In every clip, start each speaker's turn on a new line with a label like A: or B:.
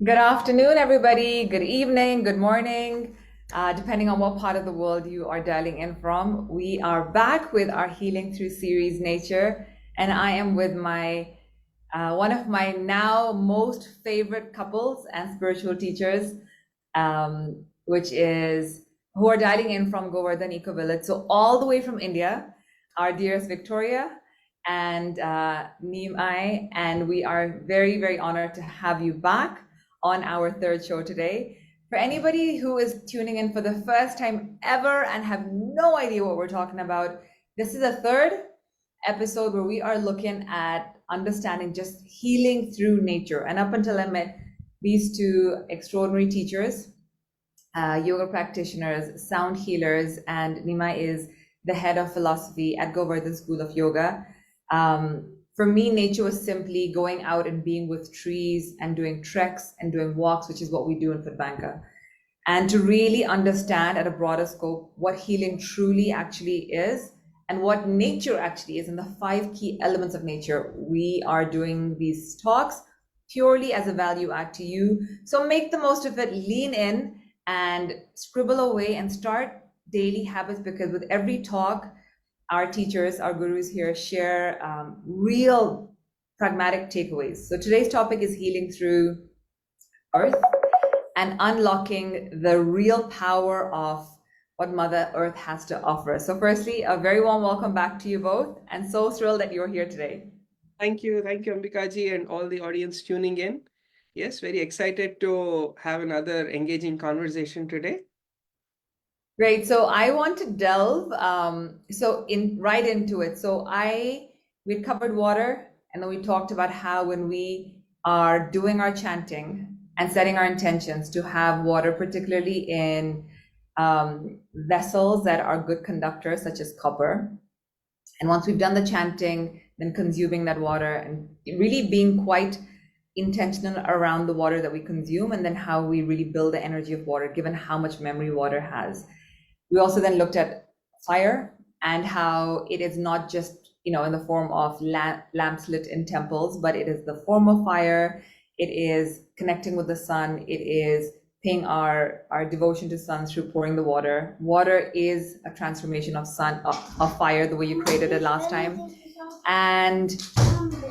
A: Good afternoon, everybody. Good evening, good morning, depending on what part of the world you are dialing in from. We are back with our Healing Through series, Nature, and I am with my one of my now most favorite couples and spiritual teachers, which is who are dialing in from Govardhan Ecovillage. So all the way from India, our dearest Victoria and Nimai, and we are very, very honored to have you back on our third show today. For anybody who is tuning in for the first time ever and have no idea what we're talking about, this is a third episode where we are looking at understanding just healing through nature. And up until I met these two extraordinary teachers, yoga practitioners, sound healers, and Nimai is the head of philosophy at Govardhan School of Yoga. For me, nature was simply going out and being with trees and doing treks and doing walks, which is what we do in FITBANKER. And to really understand at a broader scope what healing truly actually is and what nature actually is and the 5 key elements of nature. We are doing these talks purely as a value add to you. So make the most of it, lean in and scribble away and start daily habits, because with every talk, our teachers, our gurus here share real pragmatic takeaways. So today's topic is healing through earth and unlocking the real power of what Mother Earth has to offer. So firstly, a very warm welcome back to you both, and so thrilled that you're here today.
B: Thank you, Ambikaji, and all the audience tuning in. Yes, very excited to have another engaging conversation today.
A: Great. So I want to delve right into it. So we covered water, and then we talked about how when we are doing our chanting and setting our intentions to have water, particularly in vessels that are good conductors, such as copper. And once we've done the chanting, then consuming that water and really being quite intentional around the water that we consume, and then how we really build the energy of water, given how much memory water has. We also then looked at fire and how it is not just, in the form of lamps lit in temples, but it is the form of fire. It is connecting with the sun. It is paying our devotion to sun through pouring the water. Water is a transformation of fire, the way you created it last time. And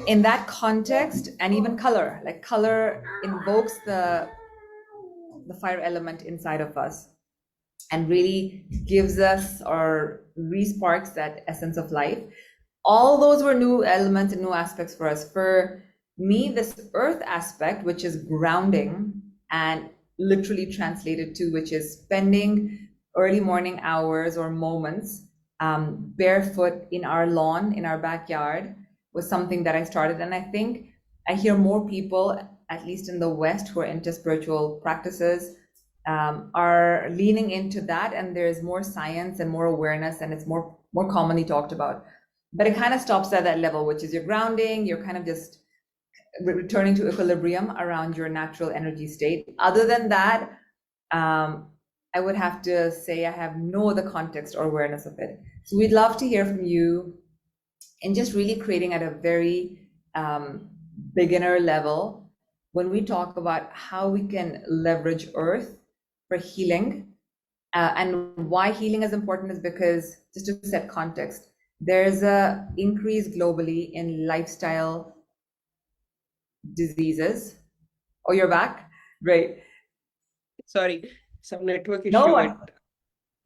A: in that context, and even color, like color invokes the fire element inside of us and really gives us or re-sparks that essence of life. All those were new elements and new aspects for us. For me, this earth aspect, which is grounding and literally translated to, which is spending early morning hours or moments barefoot in our lawn, in our backyard, was something that I started. And I think I hear more people, at least in the West, who are into spiritual practices, are leaning into that, and there's more science and more awareness, and it's more commonly talked about. But it kind of stops at that level, which is your grounding. You're kind of just returning to equilibrium around your natural energy state. Other than that, I would have to say I have no other context or awareness of it. So we'd love to hear from you in just really creating at a very beginner level when we talk about how we can leverage earth for healing. And why healing is important is because, just to set context, there's a increase globally in lifestyle diseases. Oh, you're back? Great.
B: Sorry, some network issue.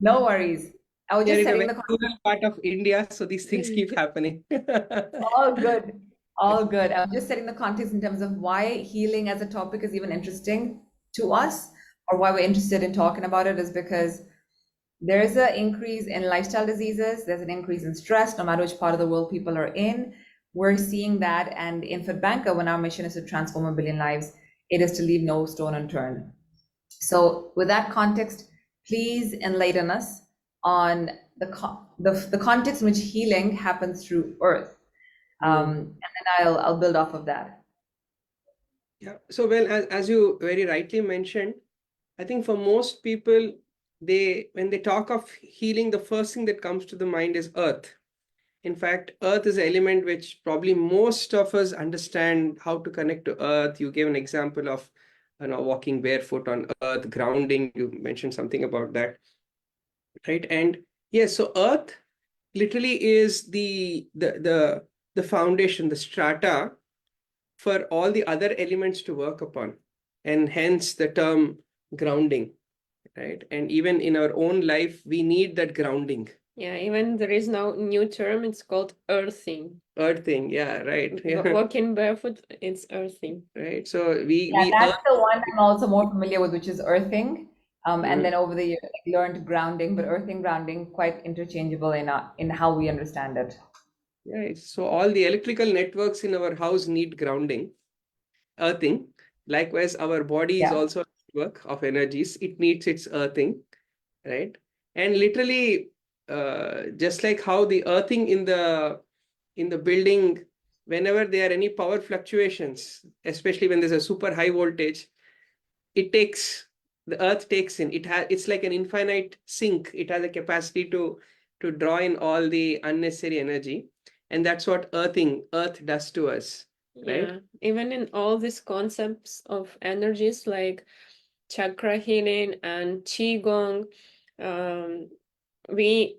A: No worries. I was just setting the
B: part of India, so these things keep happening.
A: All good. All good. I'm just setting the context in terms of why healing as a topic is even interesting to us, or why we're interested in talking about it, is because there's an increase in lifestyle diseases. There's an increase in stress, no matter which part of the world people are in. We're seeing that. And in FITBANKER, when our mission is to transform 1 billion lives, it is to leave no stone unturned. So with that context, please enlighten us on the context in which healing happens through earth. And then I'll build off of that.
B: Yeah. So, well, as you very rightly mentioned, I think for most people, when they talk of healing, the first thing that comes to the mind is earth. In fact, earth is an element which probably most of us understand how to connect to earth. You gave an example of walking barefoot on earth, grounding. You mentioned something about that, right? And yes, so earth literally is the foundation, the strata for all the other elements to work upon, and hence the term grounding, right? And even in our own life, we need that grounding.
C: Yeah, even there is now new term, it's called earthing.
B: Earthing, yeah, right. Yeah.
C: Walking barefoot, it's earthing.
B: Right. So we
A: Yeah, that's
B: earth.
A: the one I'm also more familiar with, which is earthing. And
B: Mhm.
A: then over the years, I learned grounding, but earthing, grounding, quite interchangeable in how we understand it.
B: Yeah, so all the electrical networks in our house need grounding, earthing. Likewise, our body is
A: Yeah.
B: also a network of energies. It needs its earthing, right? And literally, just like how the earthing in the building, whenever there are any power fluctuations, especially when there's a super high voltage, it takes the earth takes in. It's like an infinite sink. It has a capacity to draw in all the unnecessary energy, and that's what earth does to us, right?
C: Yeah, even in all these concepts of energies like chakra healing and qigong, um, we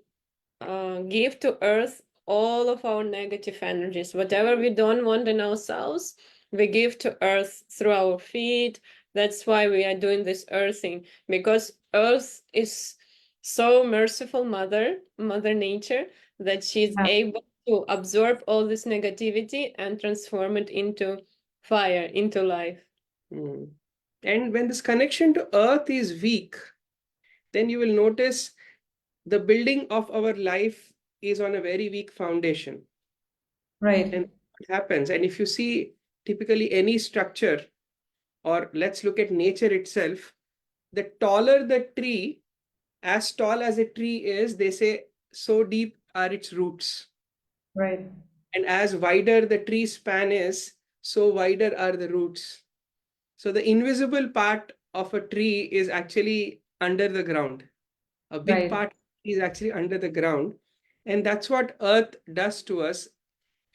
C: give to earth all of our negative energies. Whatever we don't want in ourselves, we give to earth through our feet. That's why we are doing this earthing, because earth is so merciful mother nature, that she's
A: Yeah.
C: able to absorb all this negativity and transform it into fire, into life.
B: Mm. And when this connection to earth is weak, then you will notice the building of our life is on a very weak foundation.
A: Right.
B: And what happens? And if you see typically any structure, or let's look at nature itself, the taller the tree, as tall as a tree is, they say, so deep are its roots.
A: Right.
B: And as wider the tree span is, so wider are the roots. So the invisible part of a tree is actually under the ground. A big
A: Right.
B: part is actually under the ground. And that's what earth does to us.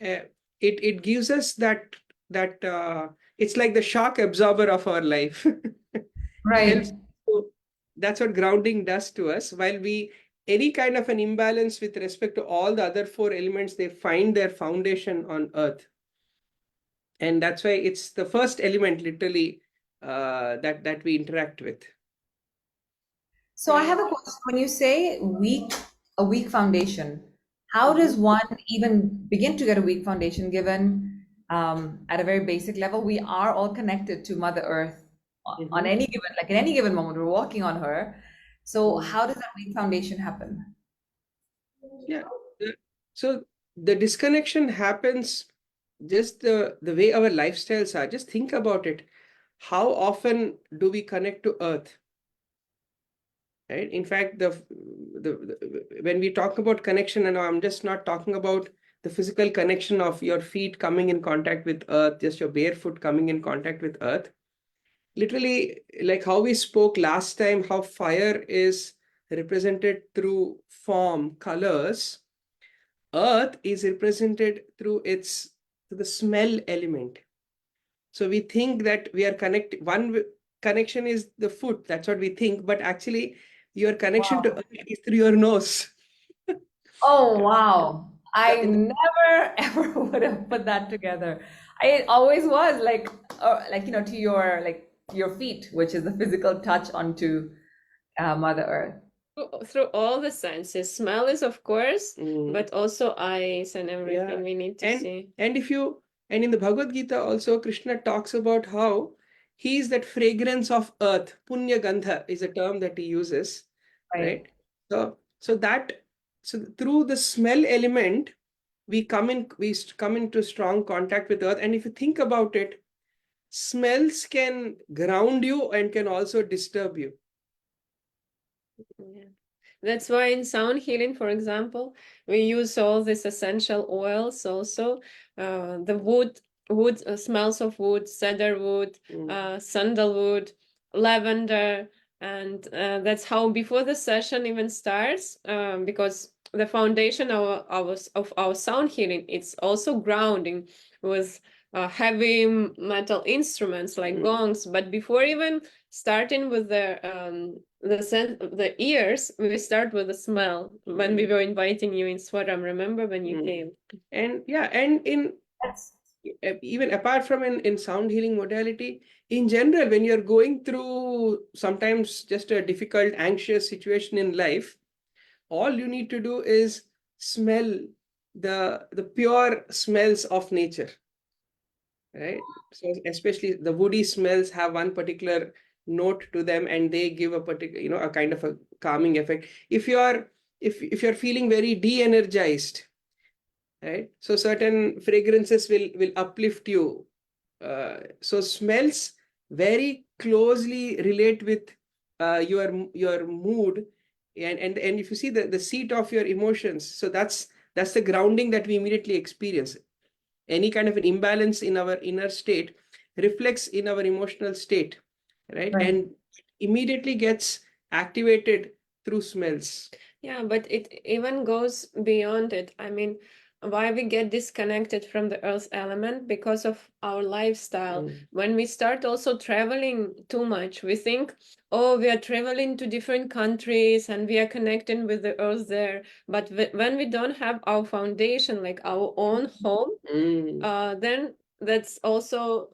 B: Uh, it gives us that it's like the shock absorber of our life.
A: Right.
B: Helps. So that's what grounding does to us. While we any kind of an imbalance with respect to all the other four elements, they find their foundation on earth, and that's why it's the first element literally that we interact with.
A: So I have a question. When you say a weak foundation, how does
B: Mhm.
A: one even begin to get a weak foundation given at a very basic level, we are all connected to Mother Earth on
B: Mhm.
A: any given, like in any given moment, we're walking on her. So
B: Mhm.
A: how does that weak foundation happen?
B: Yeah. the- So the disconnection happens just the way our lifestyles are. Just think about it. How often do we connect to earth? Right? In fact, when we talk about connection, and I'm just not talking about the physical connection of your feet coming in contact with earth, just your barefoot coming in contact with earth. Literally, like how we spoke last time, how fire is represented through form, colors. Earth is represented through the smell element. So we think that we are connected. Connection is the foot. That's what we think. But actually, your connection to
A: Wow.
B: earth is through your nose.
A: Oh, wow. I
B: In the
A: never ever would have put that together. I always was like, to your feet, which is the physical touch onto Mother Earth.
C: Through all the senses. Smell is, of course,
B: Mm,
C: but also eyes and everything
B: yeah,
C: we need to
B: and
C: see.
B: and if you and in the Bhagavad Gita also, Krishna talks about how he is that fragrance of earth. Punya gandha is a term that he uses,
A: Right.
B: right? So through the smell element, we come into strong contact with earth. And if you think about it, smells can ground you and can also disturb you.
C: Yeah. That's why in sound healing, for example, we use all these essential oils also. The wood smells of wood, cedar wood, sandalwood, lavender, and that's how before the session even starts, because the foundation of our sound healing, it's also grounding with heavy metal instruments like gongs. But before even starting with the ears, we start with the smell. When we were inviting you in Swaram, remember when you came?
B: And yeah, and in even apart from in sound healing modality, in general, when you're going through sometimes just a difficult, anxious situation in life, all you need to do is smell the pure smells of nature, right? So especially the woody smells have one particular note to them, and they give a particular, a kind of a calming effect. If you're feeling very de-energized, right? So certain fragrances will uplift you. So smells very closely relate with your mood, and if you see the seat of your emotions, so that's the grounding that we immediately experience. Any kind of an imbalance in our inner state reflects in our emotional state, right? And immediately gets activated through smells.
C: Yeah, but it even goes beyond it. I mean, why we get disconnected from the earth element? Because of our lifestyle. When we start also traveling too much, we think, oh, we are traveling to different countries and we are connecting with the earth there. But when we don't have our foundation, like our own home, then that's also,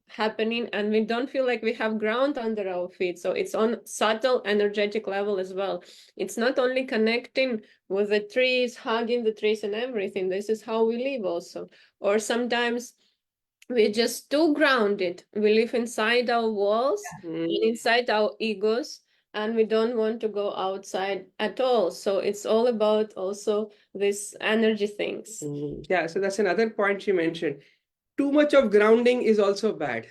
C: happening, and we don't feel like we have ground under our feet. So it's on subtle energetic level as well. It's not only connecting with the trees, hugging the trees and everything. This is how we live also. Or sometimes we're just too grounded. We live inside our walls and inside our egos, and we don't want to go outside at all. So it's all about also these energy things.
B: Yeah, so that's another point you mentioned. Too much of grounding is also bad.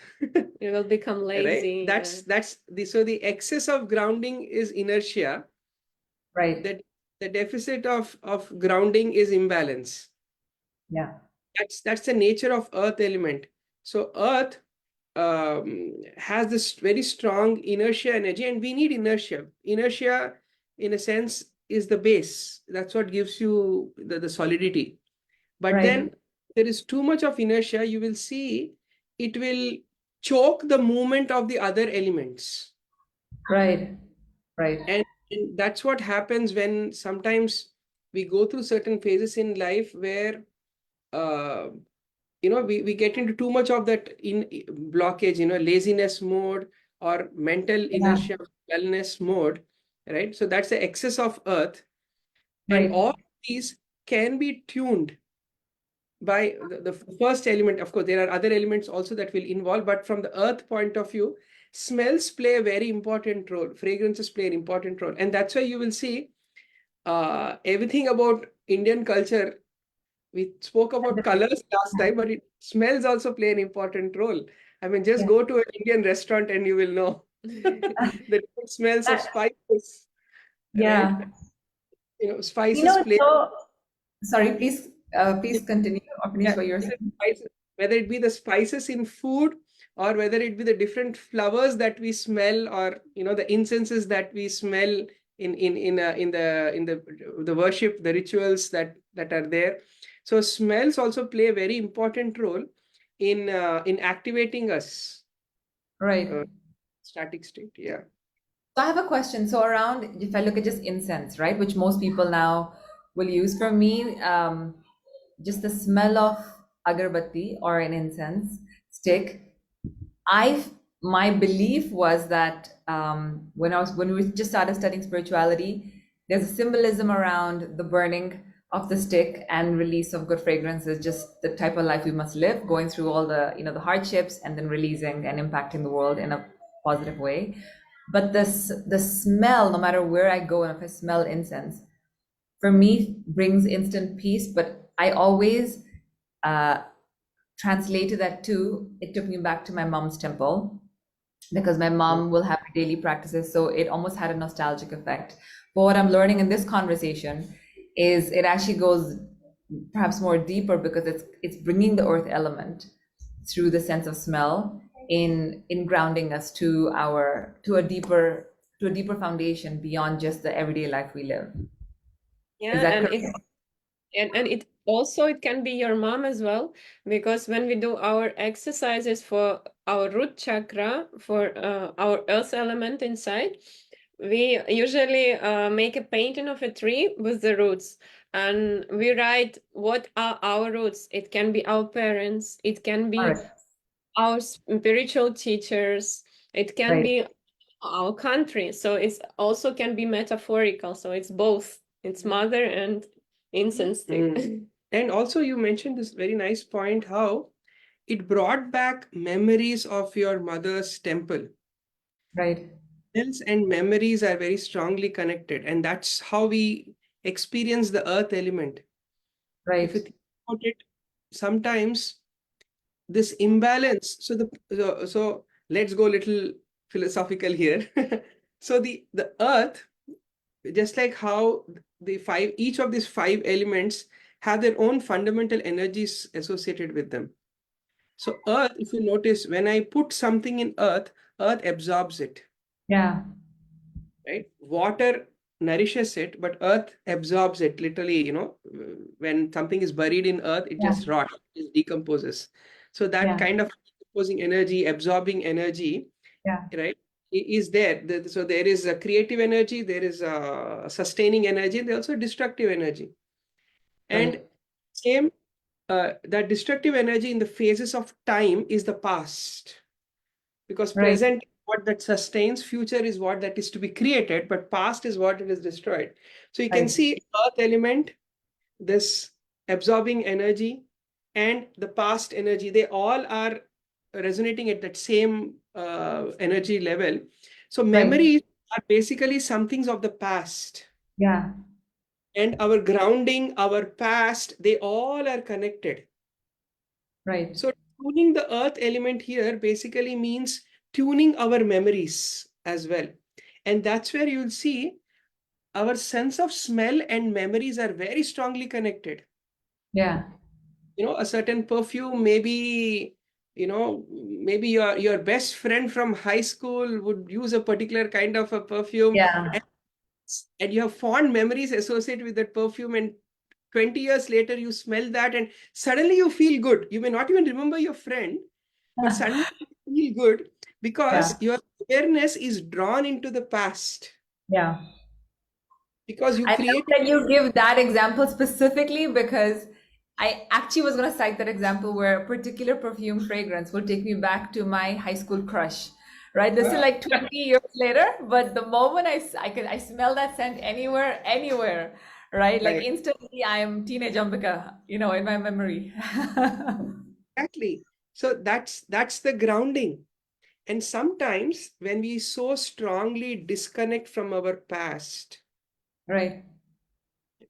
C: You will become lazy.
B: Right? So the excess of grounding is inertia.
A: Right.
B: The deficit of grounding is imbalance.
A: Yeah.
B: That's the nature of earth element. So earth has this very strong inertia energy, and we need inertia. Inertia, in a sense, is the base. That's what gives you the solidity. But then there is too much of inertia, you will see it will choke the movement of the other elements.
A: Right.
B: And that's what happens when sometimes we go through certain phases in life where we get into too much of that in blockage, laziness mode or mental inertia, wellness mode, right? So that's the excess of earth. And all these can be tuned by the first element. Of course, there are other elements also that will involve, but from the earth point of view, smells play a very important role. Fragrances play an important role. And that's why you will see everything about Indian culture. We spoke about colors last time, but smells also play an important role. I mean, just go to an Indian restaurant and you will know the different smells of spices.
A: Yeah.
B: Right? Spices play.
A: Sorry, please continue or finish what you're saying.
B: Whether it be the spices in food, or whether it be the different flowers that we smell, or the incenses that we smell in the worship, the rituals that are there. So smells also play a very important role in activating us.
A: Right.
B: Static state, yeah.
A: So I have a question. So around, if I look at just incense, right, which most people now will use, for me, just the smell of agarbatti or an incense stick, my belief was that when we just started studying spirituality, there's a symbolism around the burning of the stick and release of good fragrances, just the type of life we must live, going through all the the hardships and then releasing and impacting the world in a positive way. But the smell, no matter where I go, and if I smell incense, for me brings instant peace. But I always translated that to, it took me back to my mom's temple, because my mom will have her daily practices. So it almost had a nostalgic effect. But what I'm learning in this conversation is it actually goes perhaps more deeper, because it's bringing the earth element through the sense of smell in grounding us to a deeper foundation beyond just the everyday life we live.
C: Yeah,
A: Is that
C: and
A: correct?
C: And it also, it can be your mom as well, because when we do our exercises for our root chakra, for our earth element inside, we usually make a painting of a tree with the roots, and we write what are our roots. It can be our parents, it can be
A: Right.
C: our spiritual teachers, it can
A: Right.
C: be our country. So it's also can be metaphorical. So it's both. It's mother and incense stick.
B: Mm. And also you mentioned this very nice point, how it brought back memories of your mother's temple.
A: Right.
B: Smells and memories are very strongly connected, and that's how we experience the earth element. If you
A: Right.
B: think about it, sometimes this imbalance. So let's go a little philosophical here. So the earth, just like how each of these five elements have their own fundamental energies associated with them. So earth, if you notice, when I put something in earth, earth absorbs it,
A: Yeah.
B: right? Water nourishes it, but earth absorbs it. Literally, when something is buried in earth, it
A: Yeah.
B: just rots, it decomposes. So that
A: Yeah.
B: kind of decomposing energy, absorbing energy,
A: Yeah.
B: right, is there. So there is a creative energy, there is a sustaining energy, and there's also destructive energy. And
A: Right.
B: same, that destructive energy in the phases of time is the past, because
A: Right.
B: present is what that sustains, future is what that is to be created, but past is what it is destroyed. So you can
A: Right.
B: see earth element, this absorbing energy, and the past energy, they all are resonating at that same energy level. So
A: Right.
B: memories are basically some things of the past,
A: Yeah.
B: and our grounding, our past, they all are connected.
A: Right.
B: So tuning the earth element here basically means tuning our memories as well. And that's where you'll see our sense of smell and memories are very strongly connected.
A: Yeah.
B: A certain perfume, maybe your best friend from high school would use a particular kind of a perfume,
A: Yeah.
B: and you have fond memories associated with that perfume, and 20 years later you smell that and suddenly you feel good. You may not even remember your friend, but suddenly you feel good because
A: Yeah.
B: your awareness is drawn into the past,
A: Yeah.
B: because you
A: I love
B: created.
A: that you give that example specifically because I actually was going to cite that example where a particular perfume fragrance will take me back to my high school crush, right? This is like 20 years later, but the moment I smell that scent anywhere, right? Like
B: Right,
A: instantly I am teenage Ambika, in my memory.
B: exactly. So that's the grounding. And sometimes when we so strongly disconnect from our past,
A: Right.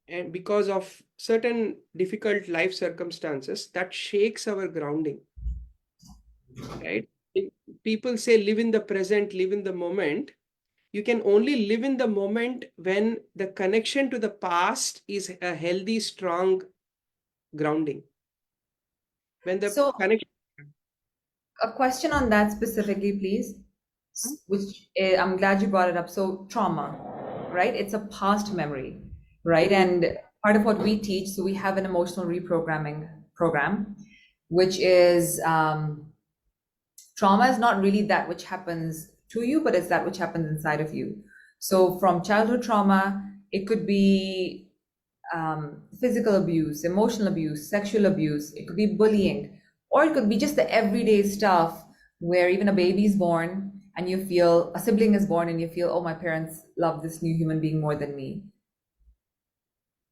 B: and because of certain difficult life circumstances, that shakes our grounding, right? People say live in the present, live in the moment. You can only live in the moment when the connection to the past is a healthy, strong grounding. When the
A: So
B: connection.
A: a question on that specifically, please, which I'm glad you brought it up. So trauma, right? It's a past memory, right?
B: Mhm.
A: And part of what we teach, so we have an emotional reprogramming program, which is trauma is not really that which happens to you, but it's that which happens inside of you. So from childhood trauma, it could be physical abuse, emotional abuse, sexual abuse, it could be bullying, or it could be just the everyday stuff where even a baby is born and you feel a sibling is born and you feel, oh, my parents love this new human being more than me.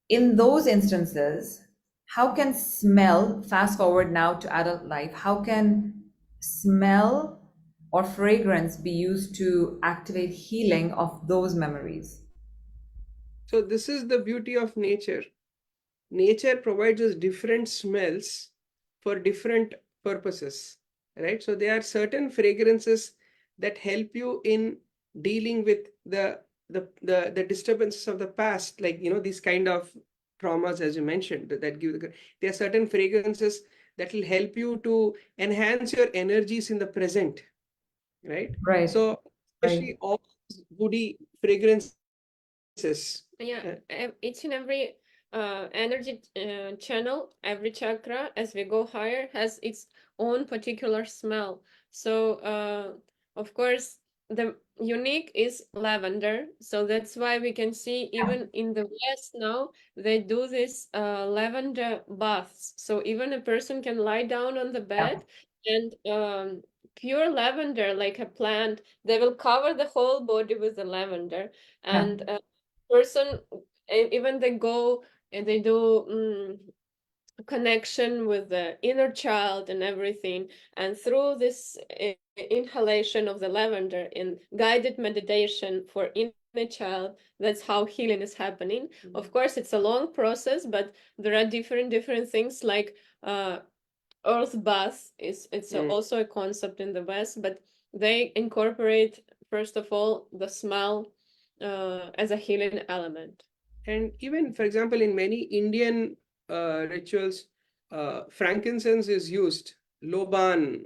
A: In those instances, how can smell, fast forward now to adult life, how can smell or fragrance be used to activate healing of those memories?
B: So this is the beauty of nature. Nature provides us different smells for different purposes, right? So there are certain fragrances that help you in dealing with the disturbances of the past, like these kind of traumas, as you mentioned, that give there are certain fragrances that will help you to enhance your energies in the present, right?
A: Right,
B: So
A: right,
B: especially all these woody fragrances.
C: Yeah,
B: uh,
C: each and every energy channel, every chakra, as we go higher, has its own particular smell. So, of course, the unique is lavender. So that's why we can see even in the West now, they do this lavender baths. So even a person can lie down on the bed and pure lavender, like a plant, they will cover the whole body with the lavender.
A: Yeah.
C: And person, even they go and they do connection with the inner child and everything. And through this inhalation of the lavender in guided meditation for inner child, that's how healing is happening. Of course, it's a long process, but there are different things like earth bath is it's also a concept in the West, but they incorporate first of all the smell as a healing element.
B: And even, for example, in many Indian rituals, frankincense is used. Loban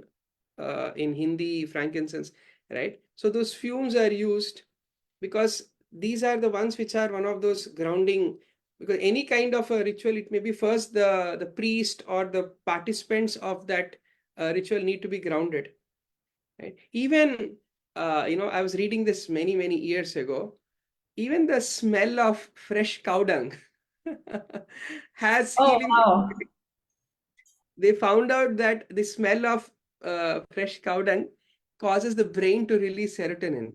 B: in Hindi, frankincense, right? So those fumes are used because these are the ones which are one of those grounding. Because any kind of a ritual, it may be first the priest or the participants of that ritual need to be grounded, right? Even I was reading this many years ago. Even the smell of fresh cow dung has
A: Oh,
B: healing.
A: wow.
B: They found out that the smell of fresh cow dung causes the brain to release serotonin,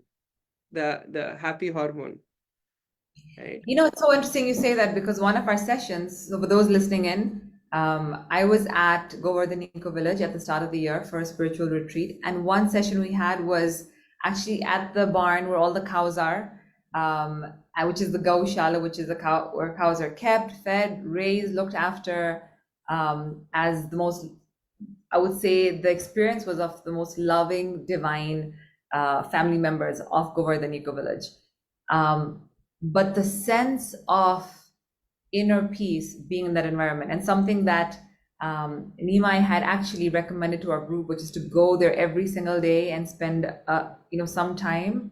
B: the happy hormone, right?
A: You know, it's so interesting you say that because one of our sessions, so for those listening in, I was at Govardhan Ecovillage at the start of the year for a spiritual retreat. And one session we had was actually at the barn where all the cows are, which is the Gaushala, which is the cow where cows are kept, fed, raised, looked after, as the most, I would say the experience was of the most loving, divine family members of Govardhan Ecovillage. But the sense of inner peace being in that environment, and something that Nimai had actually recommended to our group, which is to go there every single day and spend some time,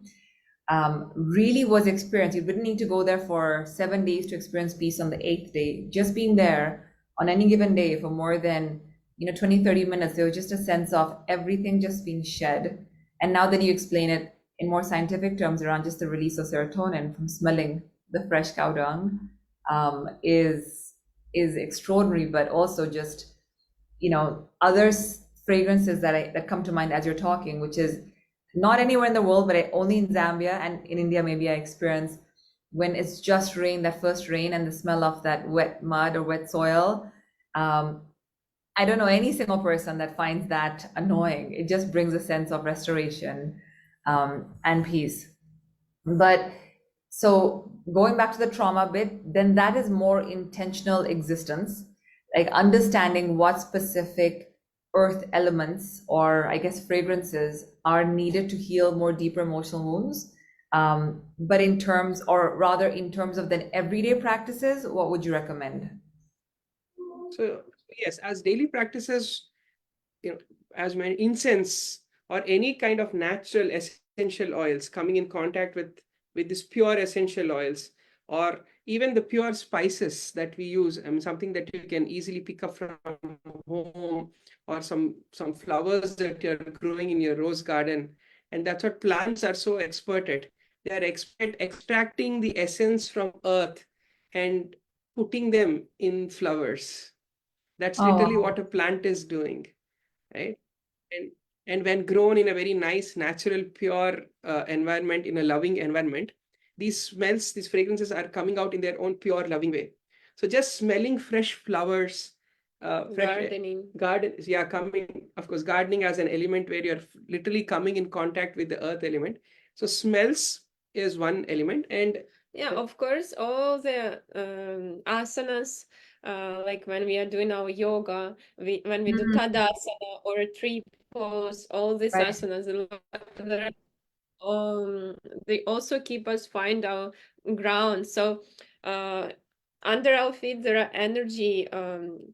A: really was experienced. You wouldn't need to go there for 7 days to experience peace on the 8th day. Just being there on any given day for more than 20-30 minutes, there was just a sense of everything just being shed. And now that you explain it in more scientific terms around just the release of serotonin from smelling the fresh cow dung, is extraordinary, but also just other fragrances that come to mind as you're talking, which is not anywhere in the world, but only in Zambia and in India. Maybe I experience when it's just rain, that first rain, and the smell of that wet mud or wet soil. I don't know any single person that finds that annoying. It just brings a sense of restoration and peace. But so going back to the trauma bit, then that is more intentional existence, like understanding what specific earth elements or I guess fragrances are needed to heal more deeper emotional wounds. But in terms, or rather in terms of then everyday practices, what would you recommend?
B: So yes, as daily practices, as many incense or any kind of natural essential oils coming in contact with this pure essential oils, or even the pure spices that we use, something that you can easily pick up from home, or some flowers that you're growing in your rose garden. And that's what plants are so expert at. They are expert extracting the essence from earth and putting them in flowers. That's literally
A: Oh,
B: what a plant is doing, right? And when grown in a very nice, natural, pure environment, in a loving environment, these smells, these fragrances are coming out in their own pure, loving way. So just smelling fresh flowers,
C: Gardening.
B: coming, of course, gardening as an element where you're literally coming in contact with the earth element. So smells is one element, and
C: yeah, of course, all the asanas, like when we are doing our yoga, when we do tadasana or a tree pose, all these
A: right.
C: asanas, there they also keep us find our ground. So under our feet there are energy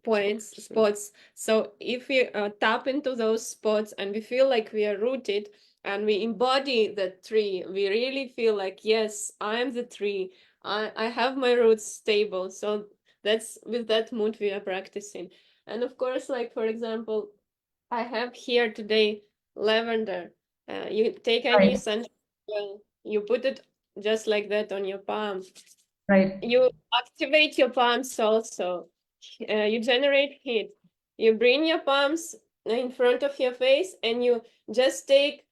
C: points, spots. So if we tap into those spots and we feel like we are rooted and we embody the tree, we really feel like, yes, I am the tree. I have my roots stable. So That's with that mood we are practicing. And of course, like for example, I have here today lavender. You take any
A: Right,
C: essential oil, you put it just like that on your palm.
A: right.
C: You activate your palms also. You generate heat. You bring your palms in front of your face and you just take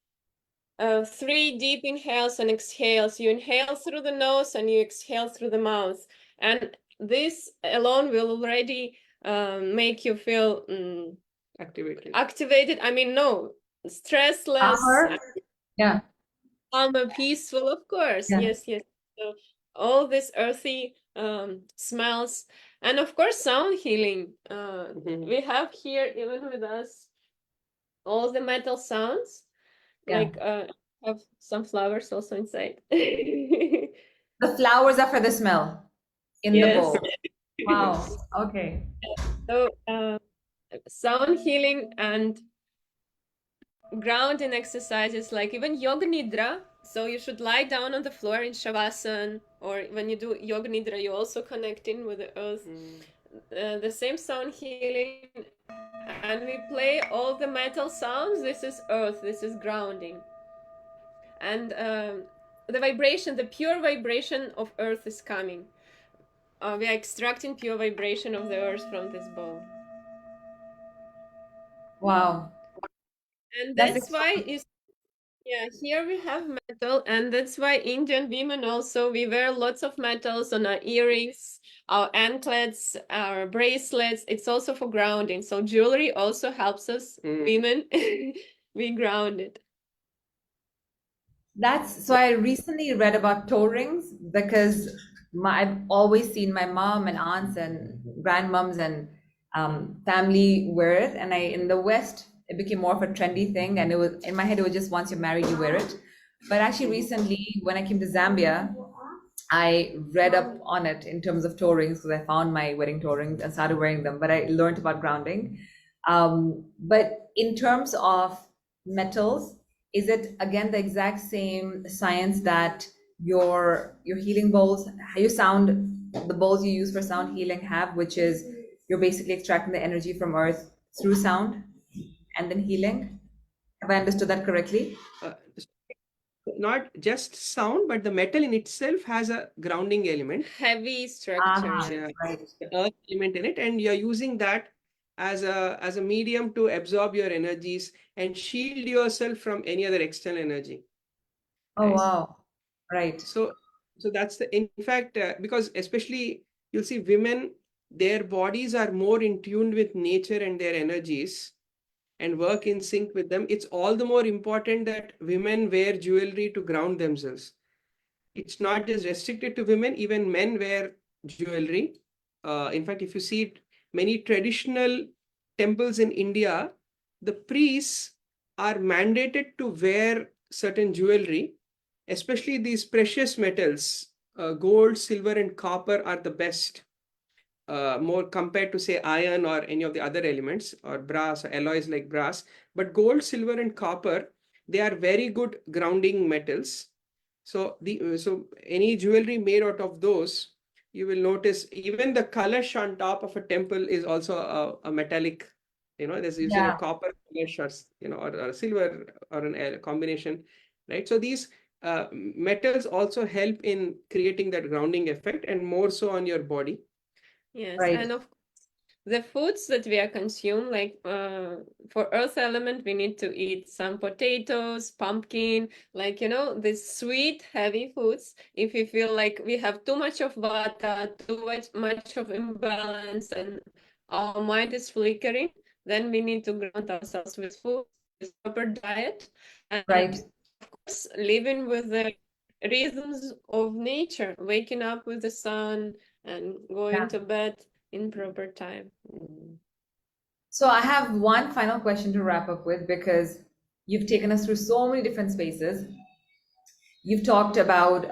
C: 3 deep inhales and exhales. You inhale through the nose and you exhale through the mouth. And this alone will already make you feel
B: Activated.
C: I mean, no, stressless,
A: Calmer? Yeah,
C: calmer, peaceful, of course.
A: yeah.
C: Yes, yes. So all this earthy smells, and of course, sound healing. We have here, even with us, all the metal sounds.
A: Yeah.
C: Like have some flowers also inside.
A: The flowers are for the smell in the
C: Yes.
A: bowl. Wow. Okay.
C: So sound healing and grounding exercises, like even yoga nidra. So you should lie down on the floor in shavasana, or when you do yoga nidra, you also connecting with the earth. The same sound healing, and we play all the metal sounds. This is earth. This is grounding, and the vibration, the pure vibration of earth is coming. We are extracting pure vibration of the earth from this bowl,
A: Wow.
C: and
A: That's
C: that's why you. Yeah, here we have metal, and that's why Indian women also, we wear lots of metals on our earrings, our anklets, our bracelets. It's also for grounding. So jewelry also helps us, women, be grounded.
A: so I recently read about toe rings because I've always seen my mom and aunts and grandmoms and family wear it. And in the West, it became more of a trendy thing. And it was in my head, it was just once you're married, you wear it. But actually, recently, when I came to Zambia, I read up on it in terms of toe rings because I found my wedding toe rings and started wearing them. But I learned about grounding. But in terms of metals, is it again the exact same science that your healing bowls, how you sound, the bowls you use for sound healing have, which is you're basically extracting the energy from earth through sound and then healing? Have I understood that correctly?
B: Not just sound, but the metal in itself has a grounding element.
C: Heavy structure.
A: Ah,
C: Yeah.
A: right.
B: The earth element in it, and you're using that as a medium to absorb your energies and shield yourself from any other external energy.
A: Oh,
B: Right?
A: wow. Right.
B: So that's in fact, because especially you'll see women, their bodies are more in tune with nature and their energies and work in sync with them. It's all the more important that women wear jewelry to ground themselves. It's not just restricted to women, even men wear jewelry. In fact, if you see many traditional temples in India, the priests are mandated to wear certain jewelry, especially these precious metals. Gold, silver, and copper are the best, more compared to, say, iron or any of the other elements, or brass or alloys like brass. But gold, silver, and copper, they are very good grounding metals. So any jewelry made out of those, you will notice even the kalash on top of a temple is also a metallic. There's usually a
A: Yeah.
B: copper kalash, or a silver, or a combination, right? So these metals also help in creating that grounding effect, and more so on your body.
C: Yes,
A: Right.
C: and of the foods that we are consume, like for earth element, we need to eat some potatoes, pumpkin, like these sweet, heavy foods. If we feel like we have too much of vata, too much of imbalance, and our mind is flickering, then we need to ground ourselves with food, with proper diet, and
A: Right.
C: of course, living with the rhythms of nature, waking up with the sun and going
A: Yeah.
C: to bed in proper time.
A: So I have one final question to wrap up with because you've taken us through so many different spaces. You've talked about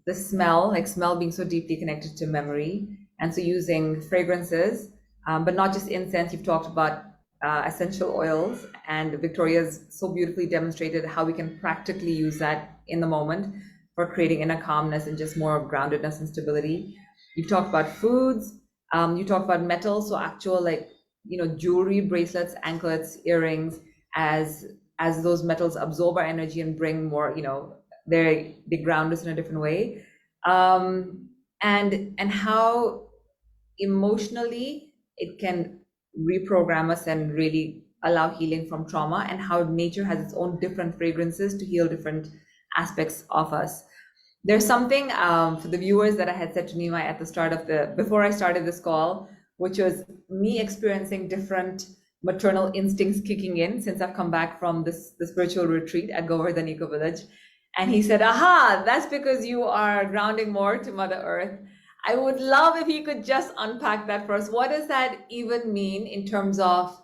A: the smell, like smell being so deeply connected to memory, and so using fragrances, but not just incense. You've talked about essential oils, and Victoria's so beautifully demonstrated how we can practically use that in the moment for creating inner calmness and just more groundedness and stability. You've talked about foods, You talk about metals, so actual like, jewelry, bracelets, anklets, earrings, as those metals absorb our energy and bring more, they ground us in a different way. And how emotionally it can reprogram us and really allow healing from trauma, and how nature has its own different fragrances to heal different aspects of us. There's something for the viewers that I had said to Nimai at the start of before I started this call, which was me experiencing different maternal instincts kicking in since I've come back from the spiritual retreat at Govardhan Ecovillage. And he said, aha, that's because you are grounding more to Mother Earth. I would love if you could just unpack that for us. What does that even mean in terms of,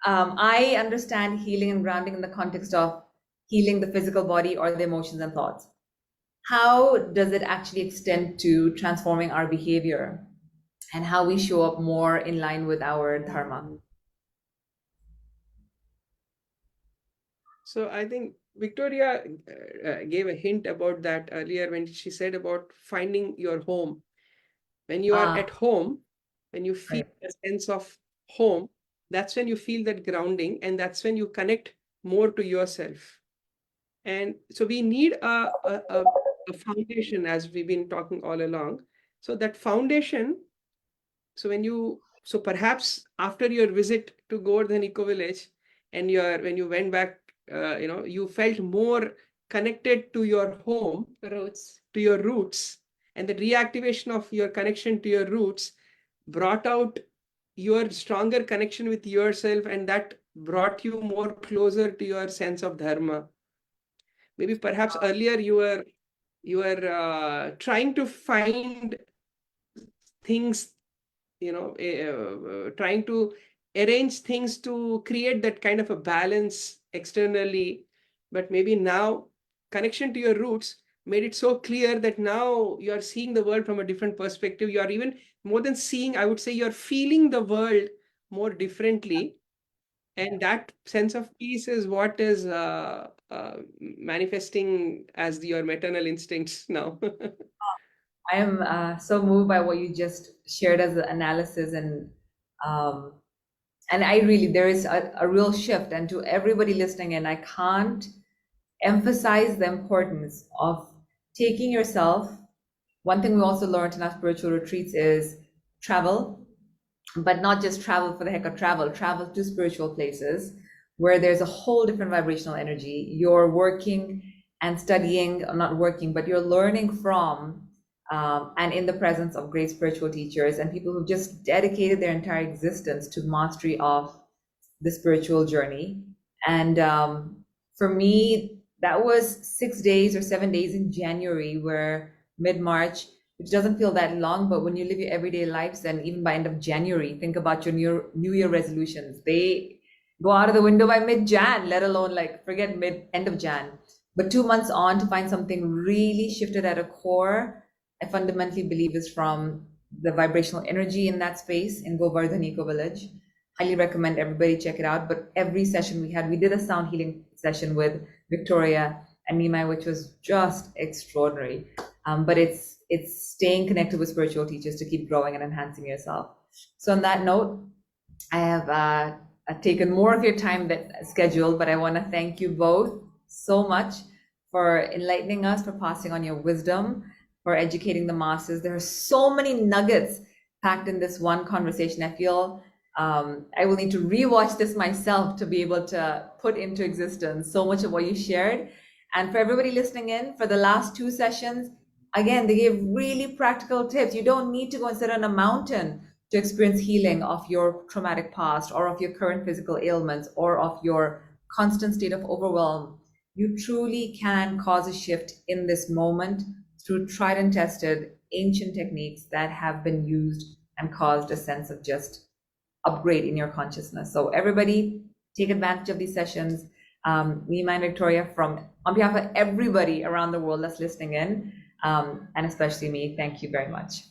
A: I understand healing and grounding in the context of healing the physical body or the emotions and thoughts. How does it actually extend to transforming our behavior and how we show up more in line with our dharma?
B: So I think Victoria gave a hint about that earlier when she said about finding your home. When you are at home, when you feel a sense of home, that's when you feel that grounding, and that's when you connect more to yourself. And so we need a foundation, as we've been talking all along. So that foundation, so perhaps after your visit to Govardhan Ecovillage and when you went back, you felt more connected to your home, to your roots, and the reactivation of your connection to your roots brought out your stronger connection with yourself, and that brought you more closer to your sense of dharma. Maybe perhaps earlier you were trying to find things, trying to arrange things to create that kind of a balance externally, but maybe now connection to your roots made it so clear that now you are seeing the world from a different perspective. You are even more than seeing, I would say you're feeling the world more differently. And that sense of peace is what is manifesting as your maternal instincts now.
A: I am so moved by what you just shared as the analysis, and I really, there is a real shift. And to everybody listening in, I can't emphasize the importance of taking yourself. One thing we also learned in our spiritual retreats is travel, but not just travel for the heck of travel to spiritual places where there's a whole different vibrational energy. You're working and studying, not working, but you're learning from and in the presence of great spiritual teachers and people who've just dedicated their entire existence to mastery of the spiritual journey. And for me, that was 6 days or 7 days in January, where mid-March, which doesn't feel that long, but when you live your everyday lives, and even by end of January, think about your New Year resolutions. They go out of the window by mid-Jan, let alone like forget end of Jan. But 2 months on to find something really shifted at a core, I fundamentally believe is from the vibrational energy in that space in Govardhan Ecovillage. Highly recommend everybody check it out. But every session we did a sound healing session with Victoria and Nimai, which was just extraordinary. But it's staying connected with spiritual teachers to keep growing and enhancing yourself. So on that note, I have taken more of your time than scheduled, but I want to thank you both so much for enlightening us, for passing on your wisdom, for educating the masses. There are so many nuggets packed in this one conversation. I feel I will need to rewatch this myself to be able to put into existence so much of what you shared. And for everybody listening in, for the last 2 sessions, again, they gave really practical tips. You don't need to go and sit on a mountain to experience healing of your traumatic past or of your current physical ailments or of your constant state of overwhelm. You truly can cause a shift in this moment through tried and tested ancient techniques that have been used and caused a sense of just upgrade in your consciousness. So everybody take advantage of these sessions. Nimai and Victoria, on behalf of everybody around the world that's listening in, and especially me, thank you very much.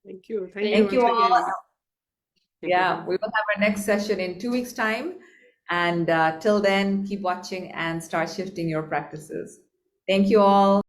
B: Thank you.
A: Thank you all. Yeah, we will have our next session in 2 weeks' time. And till then, keep watching and start shifting your practices. Thank you all.